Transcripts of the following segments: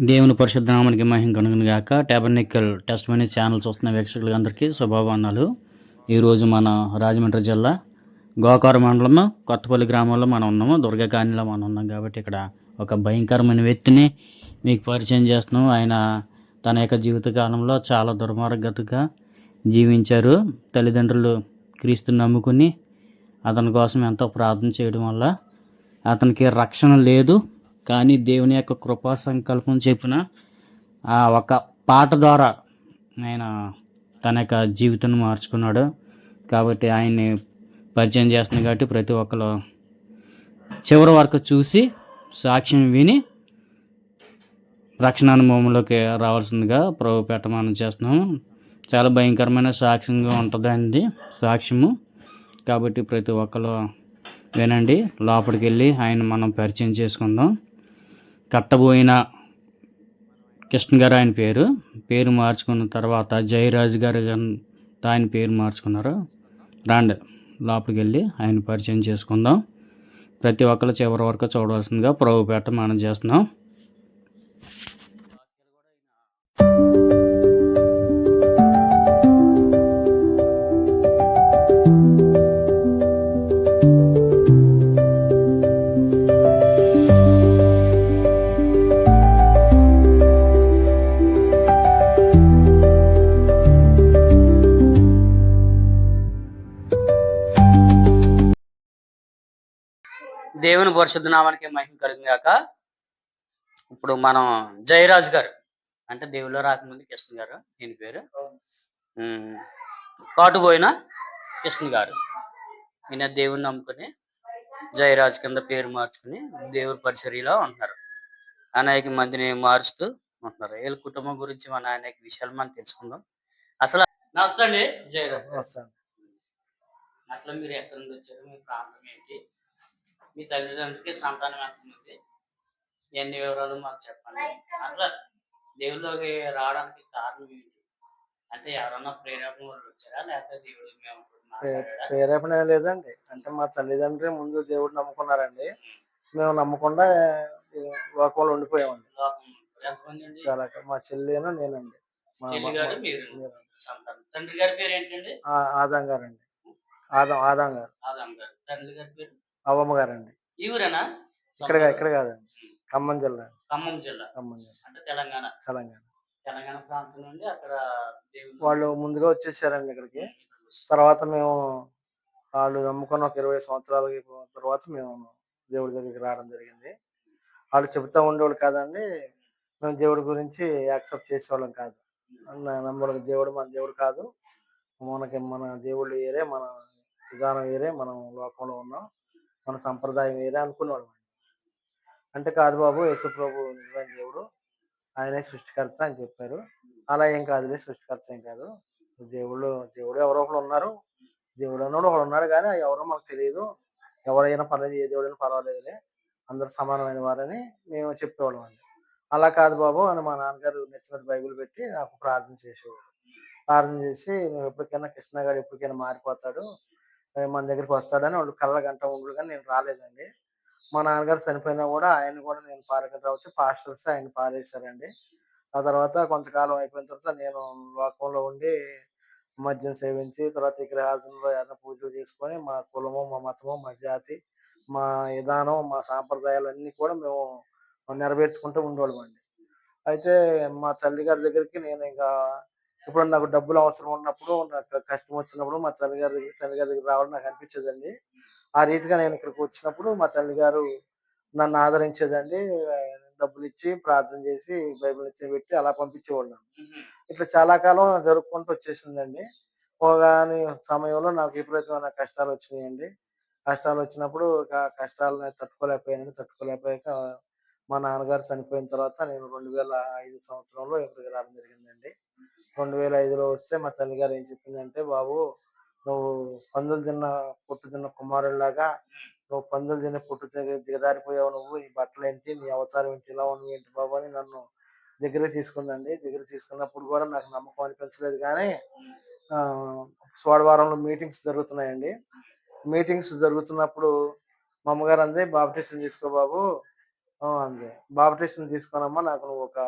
దేవుని పరిశుద్ధ నామానికి మహిమ కలుగును గాక. టాబర్నకిల్ టెస్టిమనీ ఛానల్ చూస్తున్న వీక్షకులందరికీ శుభవందనాలు. ఈరోజు మన రాజమండ్రి జిల్లా గోకారం మండలం కొత్తపల్లి గ్రామంలో మనం ఉన్నాము. దుర్గా కాలనీలో మనం ఉన్నాం కాబట్టి ఇక్కడ ఒక భయంకరమైన వ్యక్తిని మీకు పరిచయం చేస్తున్నాం. ఆయన తన యొక్క జీవిత కాలంలో చాలా దుర్మార్గతగా జీవించారు. తల్లిదండ్రులు క్రీస్తుని నమ్ముకుని అతని కోసం ఎంతో ప్రార్థన చేయడం వల్ల అతనికి రక్షణ లేదు. కానీ దేవుని యొక్క కృపా సంకల్పం చెప్పిన ఆ ఒక పాట ద్వారా ఆయన తన యొక్క జీవితాన్ని మార్చుకున్నాడు. కాబట్టి ఆయన్ని పరిచయం చేస్తున్నాడు కాబట్టి ప్రతి ఒక్కరు చివరి వరకు చూసి సాక్ష్యం విని రక్షణ అనుభవంలోకి రావాల్సిందిగా ప్రభు పెట్టమని చేస్తున్నాము. చాలా భయంకరమైన సాక్ష్యంగా ఉంటుందండి సాక్ష్యము. కాబట్టి ప్రతి ఒక్కరు వినండి. లోపలికి వెళ్ళి ఆయన మనం పరిచయం చేసుకుందాం. కట్టబోయిన కృష్ణ గారు ఆయన పేరు మార్చుకున్న తర్వాత జయరాజు గారు ఆయన పేరు మార్చుకున్నారు. రాండి లోపలికి వెళ్ళి ఆయన పరిచయం చేసుకుందాం. ప్రతి ఒక్కరు చివరి వరకు చూడవలసిందిగా ప్రభుపేట మనం చేస్తున్నాం. దేవుని పరిశుద్ధ నామానికి మహిమ కలుగును గాక. ఇప్పుడు మనం జయరాజు గారు అంటే దేవుల్లో రాకముందు కృష్ణ గారు దీని పేరు. కాటుపోయిన కృష్ణ గారు ఈయన దేవుని నమ్ముకుని జయరాజు కింద పేరు మార్చుకుని దేవుని పరిచర్యలో ఉంటున్నారు. అనేక మందిని మారుస్తూ ఉంటున్నారు. వీళ్ళ కుటుంబం గురించి మన అనేక విషయాలు మనం తెలుసుకుందాం. అసలు నమస్తే అండి జయరాజు. అసలు మీరు ఎక్కడి నుండి వచ్చారు? మీ ప్రాంతం ఏంటి? మీ తల్లిదండ్రులకి సంతానం ఎంతమంది? ఎన్ని వివరాలు మాకు చెప్పండి. అట్లా దేవుళ్ళకి రావడానికి కారణం ఏంటి? అంటే ఎవరన్నా ప్రేరేపణ వాళ్ళు వచ్చారా, లేకపోతే దేవుడు మేము ప్రేరేపణ ఏం లేదండి. అంటే మా తల్లిదండ్రులు ముందు దేవుడు నమ్ముకున్నారండి. మేము నమ్మకుండా లోకంలో ఉండిపోయామండి. చాలా మా చెల్లిను నేనండి. తండ్రి గారి పేరు ఏంటండి? ఆదాం గారండి. ఆదాం గారు. తండ్రి గారి పేరు అవ్వమ్మ గారండి. ఈ ఊరేనా? ఇక్కడ కాదండి, ఖమ్మం జిల్లా. ఖమ్మం జిల్లా అంటే తెలంగాణ. తెలంగాణ ప్రాంతం నుండి అక్కడ వాళ్ళు ముందుగా వచ్చేసారండి ఇక్కడికి. తర్వాత మేము వాళ్ళు నమ్ముకున్న ఒక 20 సంవత్సరాలకి తర్వాత మేము దేవుడి దగ్గరికి రావడం జరిగింది. వాళ్ళు చెబుతూ ఉండేవాళ్ళు కాదండి. మేము దేవుడి గురించి యాక్సెప్ట్ చేసేవాళ్ళం కాదు. నమ్మడం దేవుడు మన దేవుడు కాదు, మన దేవుళ్ళు వేరే, మన విధానం వేరే, మనం లోకంలో ఉన్నాం, మన సంప్రదాయం వేరే అనుకునేవాళ్ళం. అంటే కాదు బాబు, యేసు ప్రభు నిజమైన దేవుడు, ఆయనే సృష్టికర్త అని చెప్పారు. అలా ఏం కాదులే, సృష్టికర్త ఏం కాదు, దేవుడు ఎవరో ఒకరు ఉన్నారు, దేవుడు అన్నాడు ఒకడు ఉన్నాడు, కానీ ఎవరో మాకు తెలియదు, ఎవరైనా పర్లేదు, ఏ దేవుడైనా పర్వాలేదులే, అందరూ సమానమైన వారని మేము చెప్పేవాళ్ళం అండి. అలా కాదు బాబు అని మా నాన్నగారు నెత్తిమీద బైబిల్ పెట్టి నాకు ప్రార్థన చేసేవాడు. ప్రార్థన చేసి నువ్వు ఎప్పటికైనా కృష్ణ గారు ఎప్పటికైనా మారిపోతాడు, మన దగ్గరికి వస్తాడని వాళ్ళు కళ్ళ గంట ఉండు, కానీ నేను రాలేదండి. మా నాన్నగారు చనిపోయినా కూడా ఆయన కూడా నేను పారక తర్వాత పాస్టర్స్ ఆయన పారేశారండి. ఆ తర్వాత కొంతకాలం అయిపోయిన తర్వాత నేను లోకంలో ఉండి మద్యం సేవించి, తర్వాత విగ్రహార్థనలో ఏదైనా పూజలు చేసుకొని మా కులము, మా మతము, మా జాతి, మా విధానం, మా సాంప్రదాయాలన్నీ కూడా మేము నెరవేర్చుకుంటూ ఉండేవాళ్ళమండి. అయితే మా తల్లి గారి దగ్గరికి నేను ఇంకా ఎప్పుడన్నా నాకు డబ్బులు అవసరం ఉన్నప్పుడు, నాకు కష్టం వచ్చినప్పుడు మా తల్లి గారి దగ్గర రావడం నాకు అనిపించేదండి. ఆ రీతిగా నేను ఇక్కడికి వచ్చినప్పుడు మా తల్లిగారు నన్ను ఆదరించేదండి. డబ్బులు ఇచ్చి ప్రార్థన చేసి బైబిల్ పెట్టి అలా పంపించేవాళ్ళు. ఇట్లా చాలా కాలం జరుపుకుంటూ వచ్చేసిందండి. పోగాని సమయంలో నాకు విపరీతమైన కష్టాలు వచ్చినాయండి. కష్టాలు వచ్చినప్పుడు కష్టాలను తట్టుకోలేకపోయాక మా నాన్నగారు చనిపోయిన తర్వాత నేను 2005 సంవత్సరంలో ఇక్కడికి రావడం జరిగిందండి. 2005లో వస్తే మా తల్లిగారు ఏం చెప్పిందంటే, బాబు నువ్వు పందులు తిన్న పొట్టు తిన్న కుమారుడిలాగా, నువ్వు పందులు తిని పొట్టు దిగజారిపోయావు, నువ్వు ఈ బట్టలేంటి, నీ అవతారం ఏంటి, ఇలా ఉన్నవి ఏంటి బాబు అని నన్ను దగ్గరికి తీసుకుందండి. దగ్గర తీసుకున్నప్పుడు కూడా నాకు నమ్మకం అనిపించలేదు, కానీ సోమవారంలో మీటింగ్స్ జరుగుతున్నాయండి. మీటింగ్స్ జరుగుతున్నప్పుడు మా అమ్మగారు అంది, బాప్టిజం తీసుకో బాబు, అంతే. బాప్టిజం తీసుకోనమ్మా నాకు నువ్వు ఒక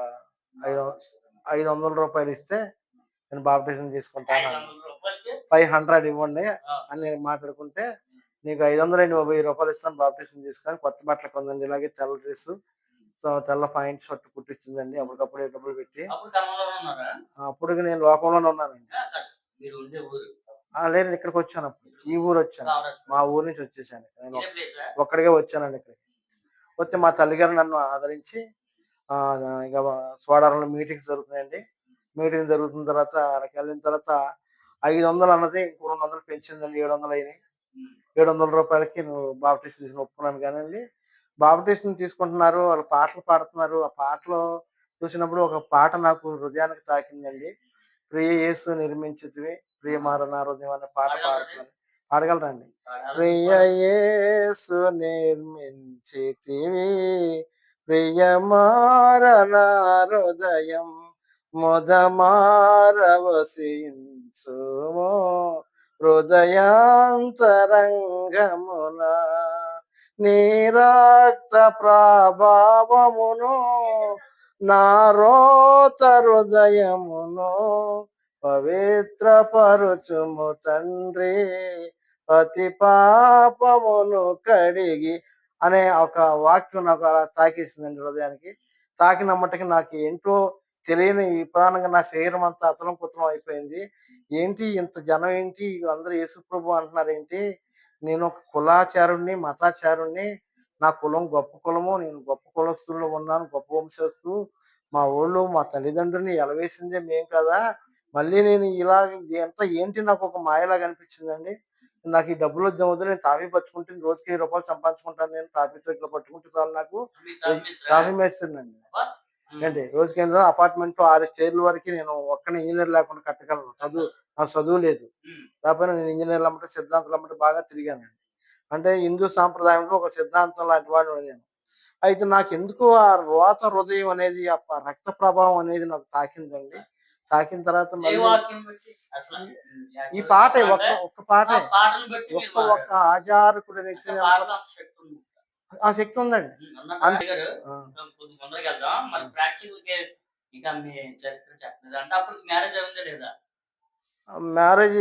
ఐదు ₹500 ఇస్తే నేను బాప్టిజం తీసుకుంటాను అన్నా. 500 ఇవ్వండి అని నేను మాట్లాడుకుంటే, నీకు 500 ఏంటి బాబు ₹1000 ఇస్తాను బాప్టిజం తీసుకొని కొత్త బట్టలు కొనండి. ఇలాగే తెల్ల డ్రెస్సు, తెల్ల పాయింట్ షర్ట్ కుట్టించిందండి అప్పటికప్పుడే డబ్బులు పెట్టి. అప్పటికి నేను లోకంలోనే ఉన్నానండి. లేదండి ఇక్కడికొచ్చాను అప్పుడు. ఈ ఊరొచ్చాను. మా ఊరు నుంచి వచ్చేసాను. నేను ఒక్కడికే వచ్చానండి ఇక్కడికి. వచ్చి మా తల్లిగారు నన్ను ఆదరించి ఇక సోడారంలో మీటింగ్స్ జరుగుతున్నాయండి. మీటింగ్ జరుగుతున్న తర్వాత అక్కడికెళ్ళిన తర్వాత 500 అన్నది ఇంకో 200 పెంచిందండి. 700 అయినాయి. ₹700కి నువ్వు బాప్టిజం తీసుకొని ఒప్పుకున్నాను గానండి. బాప్టిజం తీసుకుంటున్నారు. వాళ్ళు పాటలు పాడుతున్నారు. ఆ పాటలు చూసినప్పుడు ఒక పాట నాకు హృదయానికి తాకిందండి. ప్రియ యేసు నిర్మించితివి ప్రియమార నా హృదయం అనే పాట పాడుతున్నారు. పాడగలరా అండి? ప్రియ యేసు నిర్మించితివి ప్రియమార నా హృదయం మొదమారవసించుము హృదయాంతరంగమున నీ రక్త ప్రభావమును నా రోత హృదయమును పవిత్రపరుచుము తండ్రి అతి పాపమును కడిగి అనే ఒక వాక్యం నాకు అలా తాకేసిందండి హృదయానికి. తాకిన మట్టుకి నాకు ఏంటో తెలియని విధానంగా నా శరీరం అంతా అతలం కుతలం అయిపోయింది. ఏంటి ఇంత జనం ఏంటి వీళ్ళందరూ యేసుప్రభు అంటున్నారేంటి? నేను ఒక కులాచారుడిని, మతాచారుడిని. నా కులం గొప్ప కులము. నేను గొప్ప కులస్తుల్లో ఉన్నాను. గొప్ప వంశస్థులు. మా వోళ్ళు, మా తల్లిదండ్రుల్ని ఎలవేసిందే మేము కదా! మళ్ళీ నేను ఇలాగ ఇదంతా ఏంటి నాకొక మాయలాగా అనిపించిందండి. నాకు ఈ డబ్బులొద్దు వద్దు నేను తాపీ పట్టుకుంటే రోజుకి ₹1000 సంపాదించుకుంటాను నేను. టాపీతో ఇట్లా పట్టుకుంటే చాలు నాకు. టాపీ మేస్త్రినండి. ఏంటి రోజుకేందో అపార్ట్మెంట్‌లో 6 స్టేర్ల వరకి నేను ఒక్కడినే ఇంజినీర్ లేకుండా కట్టగలను. నాకు చదువు లేదు. లేకపోయినా నేను ఇంజినీర్‌లెమ్మట, సిద్ధాంతులెమ్మట బాగా తిరిగానండి. అంటే హిందూ సాంప్రదాయంలో ఒక సిద్ధాంతం లాంటి వాడిని నేను. అయితే నాకెందుకో ఆ రోత హృదయం అనేది, ఆ రక్త ప్రభావం అనేది నాకు తాకిందండి. తాకిన తర్వాత మళ్ళీ ఈ పాటే ఒక్క పాటే. ఒక్క ఆజారకుడు వ్యక్తి ఆ శక్తి ఉందండి. ఆ! మ్యారేజ్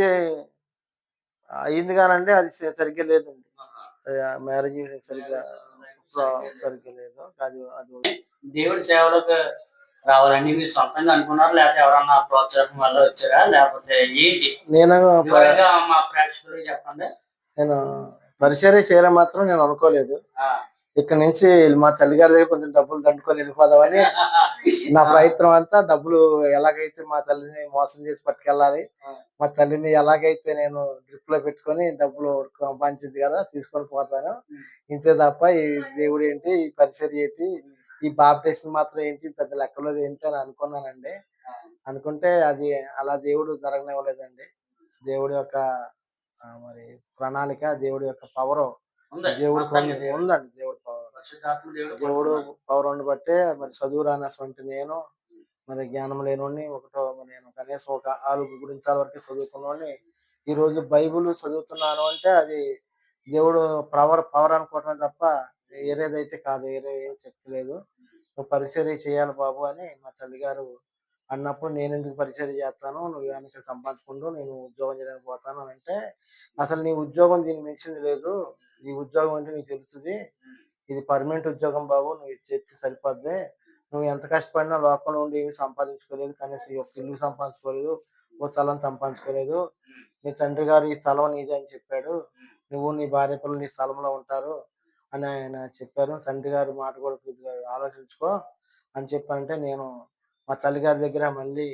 అయింది గానండి అది సరిగ్గా లేదండి. మ్యారేజ్ సరిగ్గా సరిగ్గా లేదు. అది దేవుడి సేవలోకి రావాలని మీరు సొంతంగా అనుకున్నారా? లేకపోతే ఎవరన్నా ప్రోత్సాహం వల్ల వచ్చారా? లేకపోతే ఏంటి? నేను వివరంగా మా ప్రేక్షకులకు చెప్పండి. నేను పరిచర్య చేయాలని మాత్రం నేను అనుకోలేదు. ఇక్కడి నుంచి మా తల్లిగారి దగ్గర కొంచెం డబ్బులు దండుకొని వెళ్ళిపోదామని నా ప్రయత్నం అంతా. డబ్బులు ఎలాగైతే మా తల్లిని మోసం చేసి పట్టుకెళ్ళాలి, మా తల్లిని ఎలాగైతే నేను డ్రిప్ లో పెట్టుకొని డబ్బులు సంపాదించింది కదా తీసుకొని పోతాను. ఇంతే తప్ప ఈ దేవుడు ఏంటి, ఈ పరిచర్య ఏంటి, ఈ బాప్టిజం మాత్రం ఏంటి, పెద్ద లెక్కలో ఏంటి అని అనుకున్నానండి. అనుకుంటే అది అలా దేవుడు జరగనివ్వలేదండి. దేవుడి యొక్క మరి ప్రణాళిక, దేవుడి యొక్క పవర్, దేవుడు ఉందండి. దేవుడు పవర్, దేవుడు పవర్ బట్టే మరి చదువు రానటువంటి నేను, మరి జ్ఞానం లేనోడిని, నేను కనీసం ఒక 4 గురించాల వరకు చదువుకున్నోడిని ఈ రోజు బైబిల్ చదువుతున్నాను అంటే అది దేవుడు పవర్ అనుకోవటమే తప్ప వేరేదైతే కాదు. వేరే ఏం శక్తి లేదు. నువ్వు పరిచర్య చేయాలి బాబు అని మా తల్లిగారు అన్నప్పుడు, నేనెందుకు పరిచర్య చేస్తాను, నువ్వు ఇక్కడ సంపాదించుకుంటూ నేను ఉద్యోగం చేయడానికి పోతాను అని అంటే, అసలు నీ ఉద్యోగం దీన్ని మించింది లేదు. ఈ ఉద్యోగం అంటే నీకు తెలుస్తుంది. ఇది పర్మనెంట్ ఉద్యోగం బాబు. నువ్వు ఇది చేస్తే సరిపోద్ది. నువ్వు ఎంత కష్టపడినా లోకంలో ఉండి ఏమి సంపాదించుకోలేదు. కనీసం ఒక ఇల్లు సంపాదించుకోలేదు. ఓ స్థలం సంపాదించుకోలేదు. నీ తండ్రి గారు ఈ స్థలం నీదే అని చెప్పాడు. నువ్వు నీ భార్య పిల్లలు నీ స్థలంలో ఉంటారు అని ఆయన చెప్పారు. తండ్రి గారి మాట కూడా కొద్దిగా ఆలోచించుకో అని చెప్పంటే, నేను మా తల్లిగారి దగ్గర మళ్ళీ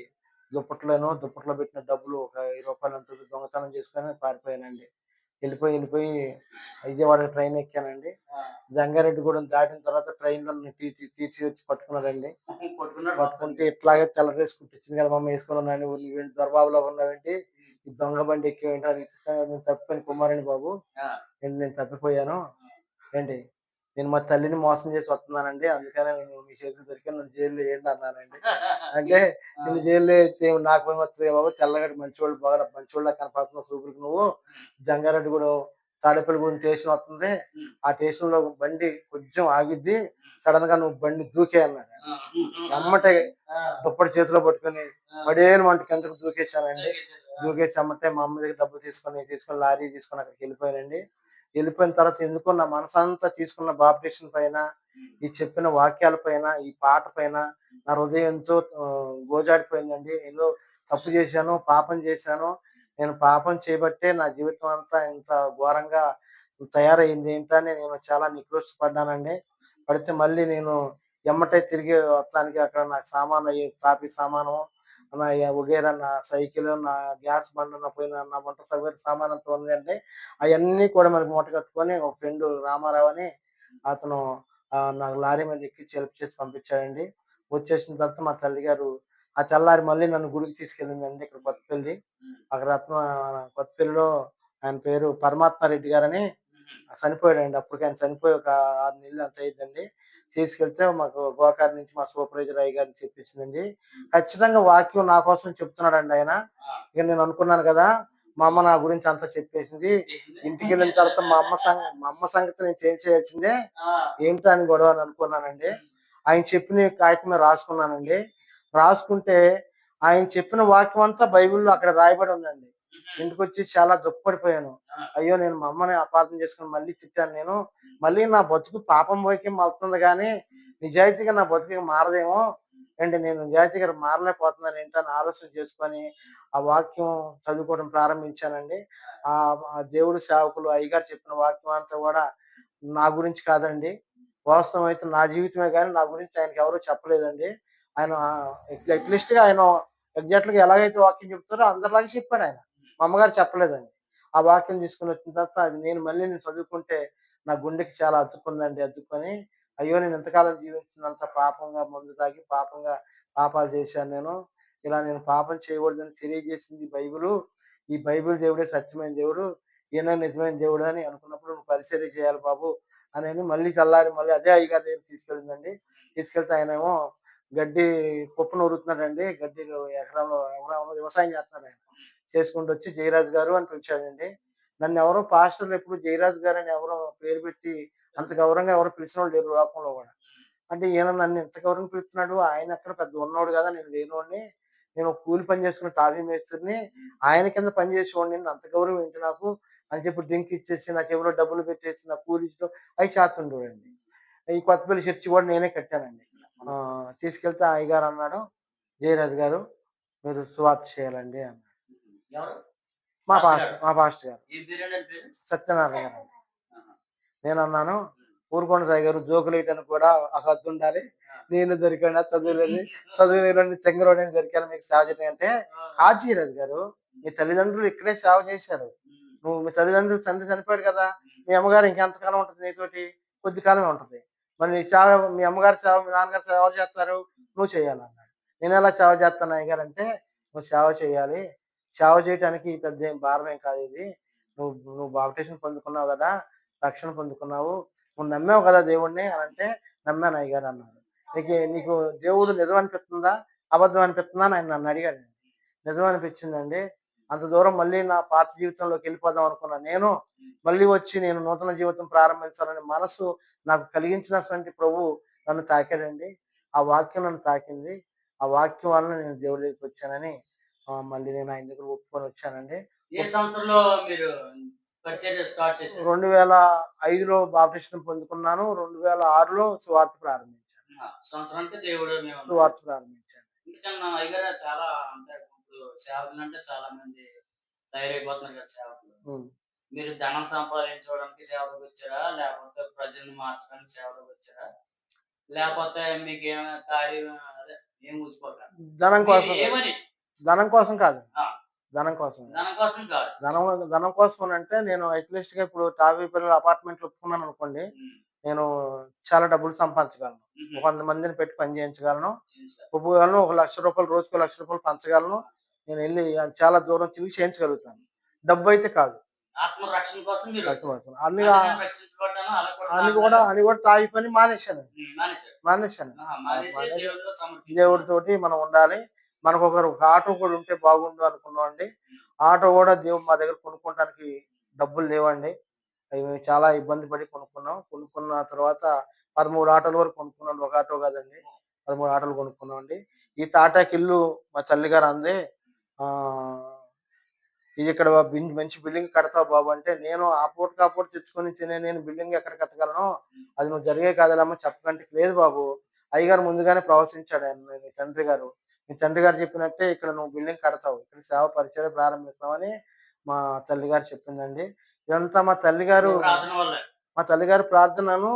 దుప్పట్లో పెట్టిన డబ్బులు ఒక ₹1000 ఎంతో దొంగతనం చేసుకొని పారిపోయానండి. వెళ్ళిపోయి విజయవాడ ట్రైన్ ఎక్కానండి. జంగారెడ్డిగూడెం దాటిన తర్వాత ట్రైన్‌లో టీసీ వచ్చి పట్టుకున్నాడండి. పట్టుకుంటే ఇట్లాగే తెల్ల డ్రెస్ కుట్టించింది కదా మమ్మ వేసుకున్నాను. నువ్వేంటి దొరబాబులా ఉన్నావేంటి, ఈ దొంగ బండి ఎక్కేవేంటి అని. నేను తప్పిపోయాను కుమారుని బాబు, నేను తప్పిపోయాను ఏంటి, నేను మా తల్లిని మోసం చేసి వస్తున్నానండి. అందుకనే నేను మీ చేతులు దొరికాను. నన్ను జైల్లో వేయండి అన్నానండి. అంటే నేను జైల్లో వేస్తే నాకు ఏమొస్తుంది బాబు, తెల్లగడ్డ మంచివాళ్ళు బాగా మంచివాళ్ళ కనపడుతున్నావు చూపులకు నువ్వు. జంగారెడ్డిగూడెం తాడేపల్లిగూడెం స్టేషన్ వస్తుంది. ఆ స్టేషన్ లో బండి కొంచెం ఆగిద్ది. సడన్ గా నువ్వు బండి దూకే అన్నాడు. ఎమ్మటే దుప్పటి చేతిలో పట్టుకొని పడేను వంట కిందకు దూకేశానండి. దూకేసి ఎమ్మటే మా అమ్మ దగ్గర డబ్బులు తీసుకొని లారీ తీసుకొని అక్కడికి వెళ్ళిపోయానండి. వెళ్ళిపోయిన తర్వాత ఎందుకో నా మనసంతా తీసుకున్న బాప్టిషన్ పైన, ఈ చెప్పిన వాక్యాల పైన, ఈ పాట పైన నా హృదయం ఎంతో గోజాడిపోయిందండి. ఏదో తప్పు చేశాను, పాపం చేశాను. నేను పాపం చేయబట్టే నా జీవితం అంతా ఇంత ఘోరంగా తయారయింది ఏంటని నేను చాలా నికృష్టపడ్డానండి. పడితే మళ్ళీ నేను ఎమ్మటే తిరిగి వత్తానికి అక్కడ నా సామాను తాపీ సామాను, నా వగైరా నా సైకిలు, నా గ్యాస్ బండ పోయిన నా వంట సామానంతా ఉందండి. అయన్నీ కూడా మరి మూట కట్టుకొని ఒక ఫ్రెండు రామారావు అని అతను నాకు లారీ మీద ఎక్కిచ్చి హెల్ప్ చేసి పంపించాడండి. వచ్చేసిన తర్వాత మా తల్లిగారు ఆ తెల్లారి మళ్ళీ నన్ను గుడికి తీసుకెళ్ళిందండి ఇక్కడ కొత్తపల్లి. అక్కడ కొత్తపల్లిలో ఆయన పేరు పరమాత్మ రెడ్డి గారని చనిపోయాడండి. అప్పటికి ఆయన చనిపోయి ఒక 6 నెలలు ఎంతో అయిందండి. తీసుకెళ్తే మాకు గోకార్ నుంచి మా సూపర్వైజర్ అయ్యగారిని చెప్పించిందండి. ఖచ్చితంగా వాక్యం నా కోసం చెప్తున్నాడండి ఆయన. ఇక నేను అనుకున్నాను కదా! మా అమ్మ నా గురించి అంతా చెప్పేసింది. ఇంటికెళ్ళిన తర్వాత మా అమ్మ సంగతి నేను చేయాల్సిందే. ఏంటా అని గొడవ అని అనుకున్నానండి. ఆయన చెప్పిన కాగితం మీద రాసుకున్నానండి. రాసుకుంటే ఆయన చెప్పిన వాక్యం అంతా బైబిల్‌లో అక్కడ రాయబడి ఉందండి. ఇంటికొచ్చి చాలా దుఃఖపడిపోయాను. అయ్యో! నేను మా అమ్మని అపార్థం చేసుకొని మళ్ళీ తిట్టాను నేను. మళ్ళీ నా బతుకు పాపం వైకే మలుతుంది గానీ, నిజాయితీగా నా బతుకు మారదేమో! ఏంటి నేను నిజాయితీగా మారలేకపోతున్నాను ఏంటని ఆలోచన చేసుకొని, ఆ వాక్యం చదువుకోవడం ప్రారంభించానండి. ఆ దేవుడు సేవకులు అయ్యగారు చెప్పిన వాక్యం అంతా గూడా నా గురించి కాదండి. వాస్తవం అయితే నా జీవితమే గానీ, నా గురించి ఆయనకెవరు చెప్పలేదండి. ఆయన అట్‌లీస్ట్‌గా ఆయన ఎగ్జాక్ట్‌గా ఎలాగైతే వాక్యం చెప్తారో అందరిలాగా చెప్పాడాయన. మా అమ్మగారు చెప్పలేదండి. ఆ వాక్యం తీసుకొనొచ్చిన తర్వాత అది నేను చదువుకుంటే నా గుండెకి చాలా అతుక్కుందండి. అతుక్కొని అయ్యో! నేను ఇంతకాలం జీవించిందంతా పాపంగా మందు తాగి పాపాలు చేశాను నేను. ఇలా నేను పాపం చేయకూడదని తెలియజేసింది బైబిలు. ఈ బైబిల్ దేవుడే సత్యమైన దేవుడు. ఈయనే నిజమైన దేవుడు అని అనుకున్నప్పుడు నువ్వు పరిచర్య చేయాలి బాబు అనని మళ్ళీ తెల్లారి మళ్ళీ అదే అయ్యగారి దగ్గరికి తీసుకెళ్ళిందండి. తీసుకెళ్తే ఆయనేమో గడ్డి కుప్ప నూరుతున్నాడండి. ఎకరంలో వ్యవసాయం చేస్తున్నాడాయన. చేసుకుంటూ వచ్చి జయరాజు గారు అని పిలిచాడండి. నన్నెవరో పాస్టర్‌లు ఎప్పుడు జయరాజు గారని ఎవరో పేరు పెట్టి అంత గౌరవంగా ఎవరు పిలిచినోళ్ళు లేరు లోకంలో గూడా. అంటే ఈయన నన్ను ఇంత గౌరవంగా పిలుస్తున్నాడు. ఆయనెక్కడ పెద్ద ఉన్నోడు గదా! నేను లేనోడిని. నేను కూలి పని చేసుకునే టాపీ మేస్త్రిని. ఆయన కింద పని చేసేవాడిని. అంత గౌరవం ఏంటి నాకు అని చెప్పి డ్రింక్ ఇచ్చేసి నా జేబులో డబ్బులు పెట్టేసి నా కూలి ఇచ్చడం అయి చేస్తుండేవాడండి. ఈ కొత్తపల్లి చర్చి గూడా నేనే కట్టానండి. తీసుకెళ్తే ఆ అయ్యగారు అన్నాడు, "జయరాజు గారు మీరు సువార్త చేయాలండి" అన్నాడు. ఎవరు? మా పాస్టర్ గారు. ఏం పేరండి ఆయన పేరు? సత్యనారాయణ గారు. ఆహా! నేనన్నాను, "ఊరుకోండి సాయి గారు జోకులేయడానికి కూడా ఒక హద్దుండాలి. నేను దొరికానా చదువులేనోడిని తెంగరోడని దొరికాను మీకు సేవ చేయడానికి" అంటే, "కాదు జయరాజు గారు మీ తల్లిదండ్రులు ఇక్కడే సేవ చేశారు. మీ తండ్రి చనిపోయాడు కదా! మీ అమ్మగారు ఇంకెంతకాలం ఉంటది నీతోటి? కొద్ది కాలమే ఉంటది. మరి నీ సేవ మీ అమ్మగారి సేవ, మీ నాన్నగారి సేవ ఎవరు చేస్తారు? నువ్వు చేయాలన్నాడు. నేనెలా సేవ చేస్తాను అయ్యగారంటే, "నువ్వు సేవ చేయాలి. సేవ చేయటానికి పెద్దేం భారమేం కాదిది. నువ్వు బాప్టిజం పొందుకున్నావు గదా! రక్షణ పొందుకున్నావు. నువ్వు నమ్మావు కదా దేవుడిని" అనంటే, "నమ్మాను అయ్యగారు" అన్నాను. "నీకు దేవుడు నిజం అనిపిస్తుందా? అబద్ధం అనిపిస్తుందా?" అని ఆయన నన్నడిగాడండి. నిజం అనిపించిందండి. అంత దూరం మళ్ళీ నా పాత జీవితంలోకెళ్ళిపోదాం అనుకున్న నేను, మళ్ళీ వచ్చి నేను నూతన జీవితం ప్రారంభించాలనే మనసు నాకు కలిగించినటువంటి ప్రభువు నన్ను తాకాడండి. ఆ వాక్యం నన్ను తాకింది. ఆ వాక్యం వలన నేను దేవుడి దగ్గరికొచ్చానని మళ్ళీ నేను ఆయన దగ్గర ఒప్పుకొనొచ్చానండి. ఏ సంవత్సరంలో మీరు పరిచర్య స్టార్ట్ చేశారు? 2005లో బాప్టిస్టం పొందుకున్నాను. 2006లో సువార్త ప్రారంభించాను. సంవత్సరానికి దేవుడు మేము సువార్త ప్రారంభించాను. ఇంకా చిన్న అయ్యగారు చాలా అంటే ఇప్పుడు సేవకులంటే చాలా మంది తయారైపోతున్నారు కదా సేవకులు. హ్మ్. మీరు ధనం సంపాదించుకోవడానికి సేవలోకొచ్చారా? లేకపోతే ప్రజల్ని మార్చడానికి సేవలోకొచ్చారా? లేపోతే మీకేమైనా అదే ఏం ఊసిపోక ధనం కోసం ఏమని? ధనం కోసం కాదు. ఆ! ధనం కోసం. ధనం కోసం కాదు. ధనం కోసం అంటే నేను అట్‌లీస్ట్‌గా ఇప్పుడు టావీ పిల్లల అపార్ట్మెంట్‌లో ఒప్పుకున్నాననుకోండి. హ్మ్. నేను చాలా డబ్బులు సంపాదించగలను. హుహు. 100 మందిని పెట్టి పని చేయించగలను. చేయించుకోవాలి. ఒప్పుకోగలను. ఒక ₹1,00,000 రోజుకో ₹1,00,000 పంచగలను. నేనెళ్ళి చాలా దూరం తిరిగి చేయించగలుగుతాను. డబ్బయితే కాదు. ఆత్మరక్షణ కోసం మీరు కోసం. అన్ని అంటే నేను రక్షించబడ్డాను అలా కూడా అని నాకు కూడా అని కూడా టావీ పని మానేశానండి. మానేశారు. మానేశాను. ఆహా! మానేసి మానేసి దేవుడితో సమర్పించుకున్నారు. దేవుడితోటి మనం ఉండాలి. ఒక ఆటో కూడా ఉంటే బాగుండు అనుకున్నామండి. ఆటో కూడా మా దగ్గర కొనుక్కోవడానికి డబ్బులు లేవండి. అవి మేము చాలా ఇబ్బంది పడి కొనుక్కున్నాం. కొనుక్కున్న తర్వాత 13 ఆటోల వరకు కొనుక్కున్నాం. ఒక ఆటో కాదండి. 13 ఆటోలు కొనుక్కున్నామండి. ఈ తాటాకి ఇల్లు మా తల్లిగారు అంది. ఆహ్, ఇది ఇక్కడ మంచి బిల్డింగ్ కడతావు బాబు అంటే, నేను ఆ పూటకి ఆ పూట తెచ్చుకొని తినే నేను బిల్డింగ్ ఎక్కడ కట్టగలను? అది నువ్వు జరిగే కాదులేమ్మా చెప్పకంటే, లేదు బాబు అయ్యగారు ముందుగానే ప్రవచించాడు ఆయన మీ తండ్రి గారు. మీ తండ్రి గారు చెప్పినట్టే ఇక్కడ నువ్వు బిల్డింగ్ కడతావు. ఇక్కడ సేవ పరిచర్య ప్రారంభిస్తావని మా తల్లిగారు చెప్పిందండి. ఇదంతా మీ ప్రార్థన వల్లే. మా తల్లిగారి ప్రార్థనను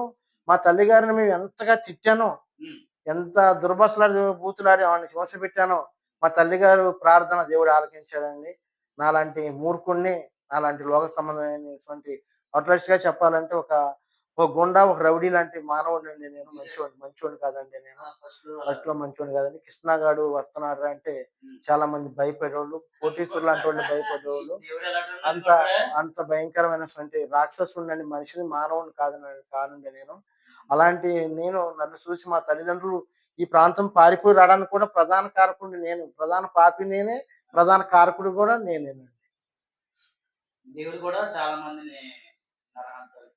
మా తల్లిగారిని మేము ఎంతగా తిట్టానో, ఉమ్. ఎంత దుర్భాషలాడి, బూతులాడి ఆమెను హింసపెట్టానో, మా తల్లిగారు ప్రార్థన దేవుడు ఆలకించాడండి. నాలాంటి మూర్ఖుడిని, నాలాంటి లోక సంబంధమైనటువంటి అట్లీస్ట్‌గా చెప్పాలంటే ఒక గుండా, ఒక రౌడీ లాంటి మానవుడినండి నేను. మంచోడిని కాదండి నేను. ఫస్ట్‌లో మంచోడిని కాదండి. కృష్ణ గాడు వస్తున్నాడురా అంటే చాలా మంది భయపడేవాళ్ళు. కోటీశ్వరులు లాంటి వాళ్ళు భయపడేవాళ్ళు. దేవుడు ఎలాంటోడు అంత అనుకుంటాడే? అంత భయంకరమైనటువంటి రాక్షసుడినండి, మనిషిని, మానవుడిని కానండి నేను. అలాంటి నన్ను చూసి మా తల్లిదండ్రులు ఈ ప్రాంతం పారిపోయి రావడానికి కూడా ప్రధాన కారకుడిని నేను. ప్రధాన పాపి నేనే. ప్రధాన కారకుడు కూడా నేనేనండి. దేవుడు కూడా చాలా మందిని నరహంతకుల్ని,